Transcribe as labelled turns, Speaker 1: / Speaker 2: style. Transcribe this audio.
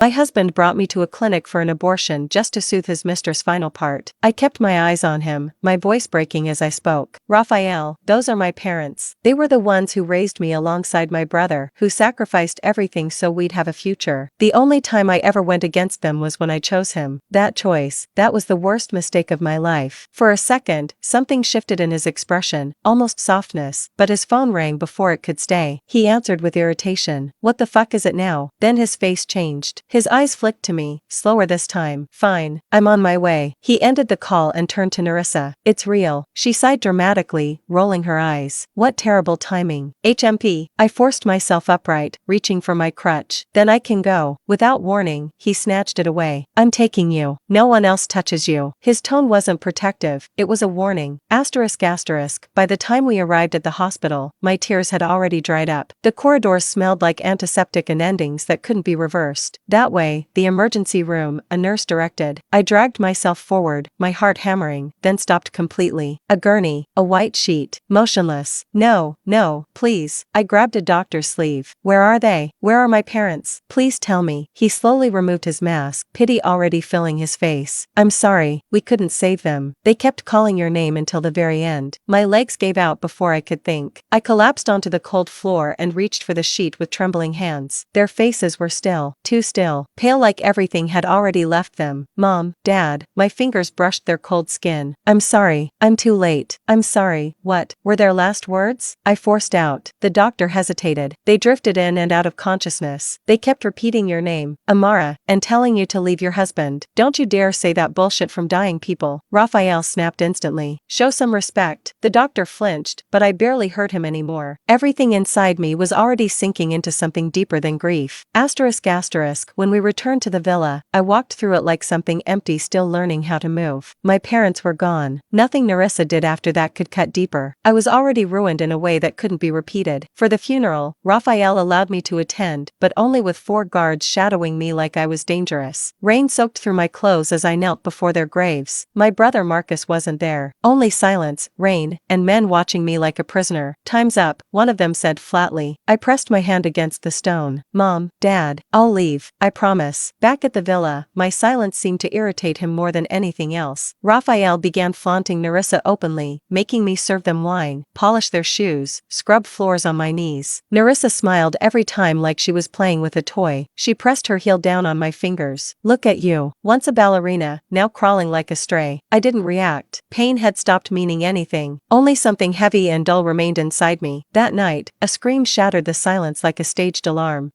Speaker 1: My husband brought me to a clinic for an abortion just to soothe his mistress' final part. I kept my eyes on him, my voice breaking as I spoke. Raphael, those are my parents. They were the ones who raised me alongside my brother, who sacrificed everything so we'd have a future. The only time I ever went against them was when I chose him. That choice, that was the worst mistake of my life. For a second, something shifted in his expression, almost softness, but his phone rang before it could stay. He answered with irritation. What the fuck is it now? Then his face changed. His eyes flicked to me, slower this time. Fine, I'm on my way. He ended the call and turned to Nerissa. It's real. She sighed dramatically, rolling her eyes. What terrible timing. HMP. I forced myself upright, reaching for my crutch. Then I can go. Without warning, he snatched it away. I'm taking you. No one else touches you. His tone wasn't protective, it was a warning. Asterisk asterisk. By the time we arrived at the hospital, my tears had already dried up. The corridors smelled like antiseptic and endings that couldn't be reversed. That way, the emergency room, a nurse directed. I dragged myself forward, my heart hammering, then stopped completely. A gurney, a white sheet, motionless. No, no, please. I grabbed a doctor's sleeve. Where are they? Where are my parents? Please tell me. He slowly removed his mask, pity already filling his face. I'm sorry, we couldn't save them. They kept calling your name until the very end. My legs gave out before I could think. I collapsed onto the cold floor and reached for the sheet with trembling hands. Their faces were still, too still, pale like everything had already left them. Mom, Dad, my fingers brushed their cold skin. I'm sorry, I'm too late. I'm sorry. What were their last words? I forced out. The doctor hesitated. They drifted in and out of consciousness. They kept repeating your name, Amara, and telling you to leave your husband. Don't you dare say that bullshit from dying people. Raphael snapped instantly. Show some respect. The doctor flinched, but I barely heard him anymore. Everything inside me was already sinking into something deeper than grief. Asterisk asterisk. When we returned to the villa, I walked through it like something empty, still learning how to move. My parents were gone. Nothing Nerissa did after that could cut deeper. I was already ruined in a way that couldn't be repeated. For the funeral, Raphael allowed me to attend, but only with 4 guards shadowing me like I was dangerous. Rain soaked through my clothes as I knelt before their graves. My brother Marcus wasn't there. Only silence, rain, and men watching me like a prisoner. Time's up, one of them said flatly. I pressed my hand against the stone. Mom, Dad, I'll leave, I promise. Back at the villa, my silence seemed to irritate him more than anything else. Raphael began flaunting Nerissa openly, making me serve them wine, polish their shoes, scrub floors on my knees. Nerissa smiled every time like she was playing with a toy. She pressed her heel down on my fingers. Look at you. Once a ballerina, now crawling like a stray. I didn't react. Pain had stopped meaning anything. Only something heavy and dull remained inside me. That night, a scream shattered the silence like a staged alarm.